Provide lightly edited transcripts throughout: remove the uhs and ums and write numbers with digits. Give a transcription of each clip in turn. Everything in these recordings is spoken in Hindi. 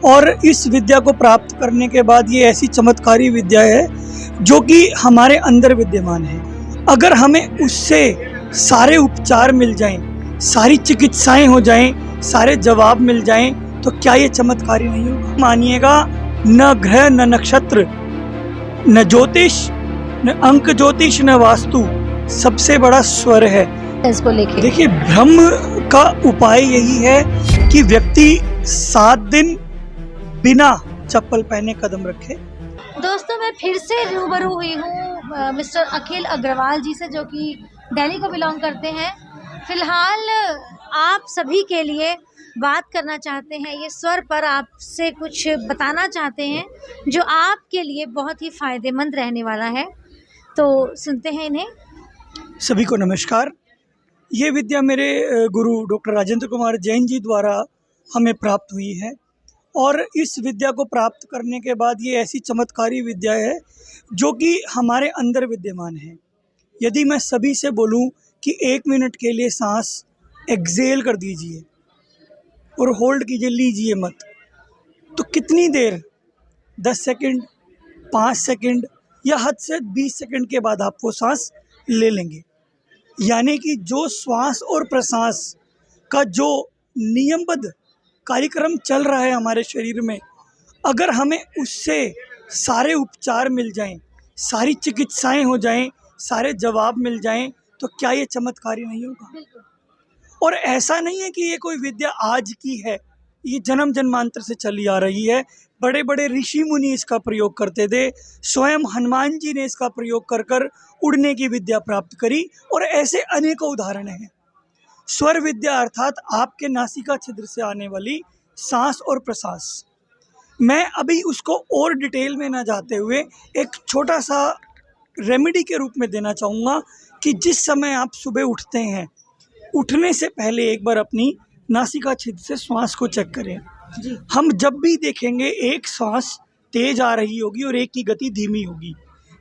और इस विद्या को प्राप्त करने के बाद ये ऐसी चमत्कारी विद्या है जो कि हमारे अंदर विद्यमान है। अगर हमें उससे सारे उपचार मिल जाएं, सारी चिकित्साएं हो जाएं, सारे जवाब मिल जाएं, तो क्या ये चमत्कारी नहीं होगा? मानिएगा, न ग्रह न नक्षत्र न ज्योतिष न अंक ज्योतिष न वास्तु, सबसे बड़ा स्वर है इसको लेके। देखिए, ब्रह्म का उपाय यही है कि व्यक्ति 7 दिन बिना चप्पल पहने कदम रखे। दोस्तों, मैं फिर से रूबरू हुई हूँ मिस्टर अखिल अग्रवाल जी से, जो कि दिल्ली को बिलोंग करते हैं। फिलहाल आप सभी के लिए बात करना चाहते हैं, ये स्वर पर आपसे कुछ बताना चाहते हैं जो आपके लिए बहुत ही फायदेमंद रहने वाला है। तो सुनते हैं इन्हें। सभी को नमस्कार। ये विद्या मेरे गुरु डॉक्टर राजेंद्र कुमार जैन जी द्वारा हमें प्राप्त हुई है और इस विद्या को प्राप्त करने के बाद ये ऐसी चमत्कारी विद्या है जो कि हमारे अंदर विद्यमान है। यदि मैं सभी से बोलूं कि 1 मिनट के लिए सांस एक्सेल कर दीजिए और होल्ड कीजिए, लीजिए मत, तो कितनी देर, 10 सेकंड, 5 सेकंड या हद से 20 सेकंड के बाद आप वो सांस ले लेंगे। यानी कि जो श्वास और प्रश्वास का जो नियमबद्ध कार्यक्रम चल रहा है हमारे शरीर में, अगर हमें उससे सारे उपचार मिल जाएं, सारी चिकित्साएं हो जाएं, सारे जवाब मिल जाएं, तो क्या ये चमत्कारी नहीं होगा? और ऐसा नहीं है कि ये कोई विद्या आज की है, ये जन्म जन्मांतर से चली आ रही है। बड़े बड़े ऋषि मुनि इसका प्रयोग करते थे। स्वयं हनुमान जी ने इसका प्रयोग कर कर उड़ने की विद्या प्राप्त करी और ऐसे अनेकों उदाहरण हैं। स्वर विद्या अर्थात आपके नासिका छिद्र से आने वाली सांस और प्रश्वास। मैं अभी उसको और डिटेल में ना जाते हुए एक छोटा सा रेमेडी के रूप में देना चाहूँगा कि जिस समय आप सुबह उठते हैं, उठने से पहले एक बार अपनी नासिका छिद्र से श्वास को चेक करें। हम जब भी देखेंगे एक श्वास तेज आ रही होगी और एक की गति धीमी होगी।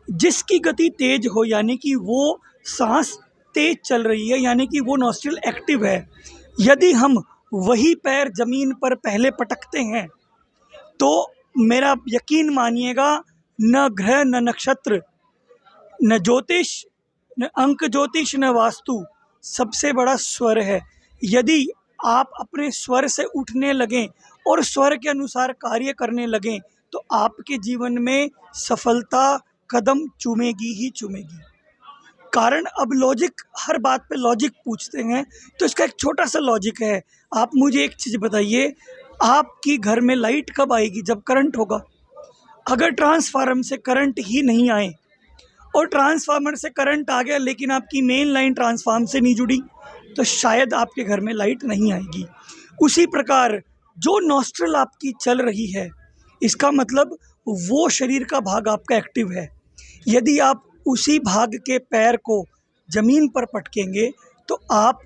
जिसकी गति तेज हो यानी कि वो सांस तेज चल रही है, यानी कि वो नॉस्ट्रिल एक्टिव है। यदि हम वही पैर जमीन पर पहले पटकते हैं तो मेरा यकीन मानिएगा, न ग्रह न नक्षत्र न ज्योतिष न अंक ज्योतिष न वास्तु, सबसे बड़ा स्वर है। यदि आप अपने स्वर से उठने लगें और स्वर के अनुसार कार्य करने लगें तो आपके जीवन में सफलता कदम चूमेगी ही चूमेगी। कारण अब लॉजिक, हर बात पे लॉजिक पूछते हैं, तो इसका एक छोटा सा लॉजिक है। आप मुझे एक चीज़ बताइए, आपकी घर में लाइट कब आएगी? जब करंट होगा। अगर ट्रांसफार्मर से करंट ही नहीं आए और ट्रांसफार्मर से करंट आ गया लेकिन आपकी मेन लाइन ट्रांसफार्मर से नहीं जुड़ी, तो शायद आपके घर में लाइट नहीं आएगी। उसी प्रकार जो नॉस्ट्रल आपकी चल रही है, इसका मतलब वो शरीर का भाग आपका एक्टिव है। यदि आप उसी भाग के पैर को जमीन पर पटकेंगे तो आप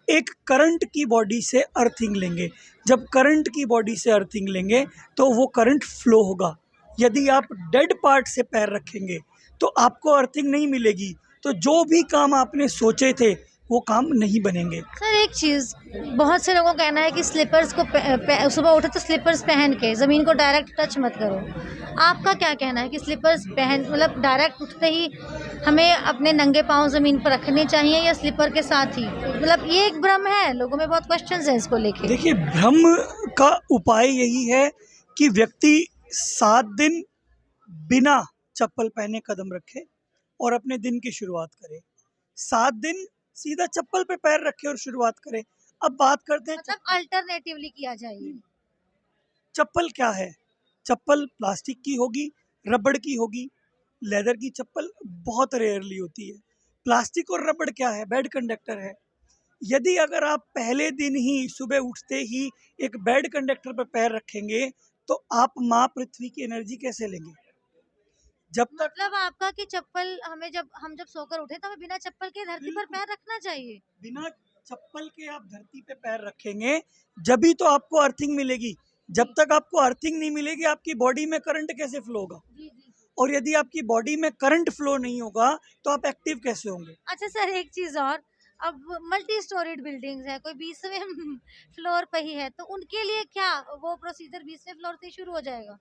एक करंट की बॉडी से अर्थिंग लेंगे। जब करंट की बॉडी से अर्थिंग लेंगे तो वो करंट फ्लो होगा। यदि आप डेड पार्ट से पैर रखेंगे तो आपको अर्थिंग नहीं मिलेगी, तो जो भी काम आपने सोचे थे वो काम नहीं बनेंगे। सर, एक चीज़, बहुत से लोगों का कहना है कि स्लीपर्स को सुबह उठे तो स्लीपर्स पहन के ज़मीन को डायरेक्ट टच मत करो। आपका क्या कहना है कि स्लीपर्स पहन, मतलब डायरेक्ट उठते ही हमें अपने नंगे पाँव ज़मीन पर रखने चाहिए या स्लीपर के साथ ही? मतलब ये एक भ्रम है, लोगों में बहुत क्वेश्चंस हैं इसको लेके। देखिए, भ्रम का उपाय यही है कि व्यक्ति 7 दिन बिना चप्पल पहने कदम रखे और अपने दिन की शुरुआत करे। 7 दिन सीधा चप्पल पे पैर रखे और शुरुआत करें। अब बात करते हैं, मतलब अल्टरनेटिवली किया जाए। चप्पल क्या है? चप्पल प्लास्टिक की होगी, रबड़ की होगी। लेदर की चप्पल बहुत रेयरली होती है। प्लास्टिक और रबड़ क्या है? बैड कंडक्टर है। यदि अगर आप पहले दिन ही सुबह उठते ही एक बैड कंडक्टर पर पैर रखेंगे तो आप माँ पृथ्वी की एनर्जी कैसे लेंगे? जब तक मतलब आपका कि चप्पल हमें, जब सोकर उठे तो हमें बिना चप्पल के धरती पर पैर रखना चाहिए। बिना चप्पल के आप धरती पे पैर रखेंगे जब ही तो आपको अर्थिंग मिलेगी। जब तक आपको अर्थिंग नहीं मिलेगी आपकी बॉडी में करंट कैसे फ्लो होगा? और यदि आपकी बॉडी में करंट फ्लो नहीं होगा तो आप एक्टिव कैसे होंगे? अच्छा सर, एक चीज़ और, अब मल्टी स्टोरीड बिल्डिंग्स है, कोई 20वें फ्लोर पे ही है, तो उनके लिए क्या वो प्रोसीजर 20वें फ्लोर से ही शुरू हो जाएगा?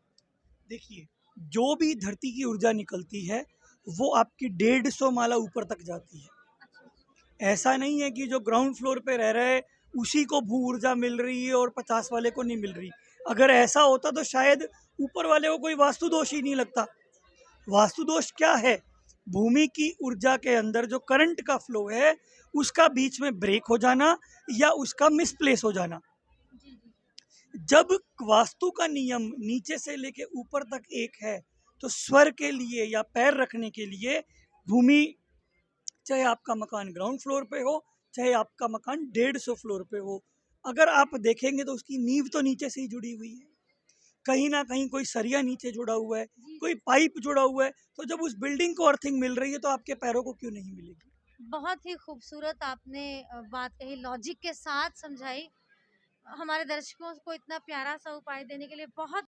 देखिए, जो भी धरती की ऊर्जा निकलती है वो आपकी 150 माला ऊपर तक जाती है। ऐसा नहीं है कि जो ग्राउंड फ्लोर पे रह रहा है उसी को भू ऊर्जा मिल रही है और 50 वाले को नहीं मिल रही। अगर ऐसा होता तो शायद ऊपर वाले को कोई वास्तु दोष ही नहीं लगता। वास्तु दोष क्या है? भूमि की ऊर्जा के अंदर जो करंट का फ्लो है उसका बीच में ब्रेक हो जाना या उसका मिसप्लेस हो जाना। जब वास्तु का नियम नीचे से लेके ऊपर तक एक है तो स्वर के लिए या पैर रखने के लिए भूमि, चाहे आपका मकान ग्राउंड फ्लोर पे हो चाहे आपका मकान 150 फ्लोर पे हो, अगर आप देखेंगे तो उसकी नींव तो नीचे से ही जुड़ी हुई है। कहीं ना कहीं कोई सरिया नीचे जुड़ा हुआ है, कोई पाइप जुड़ा हुआ है। तो जब उस बिल्डिंग को अर्थिंग मिल रही है तो आपके पैरों को क्यों नहीं मिलेगी? बहुत ही खूबसूरत आपने बात कही, लॉजिक के साथ समझाई। हमारे दर्शकों को इतना प्यारा सा उपाय देने के लिए बहुत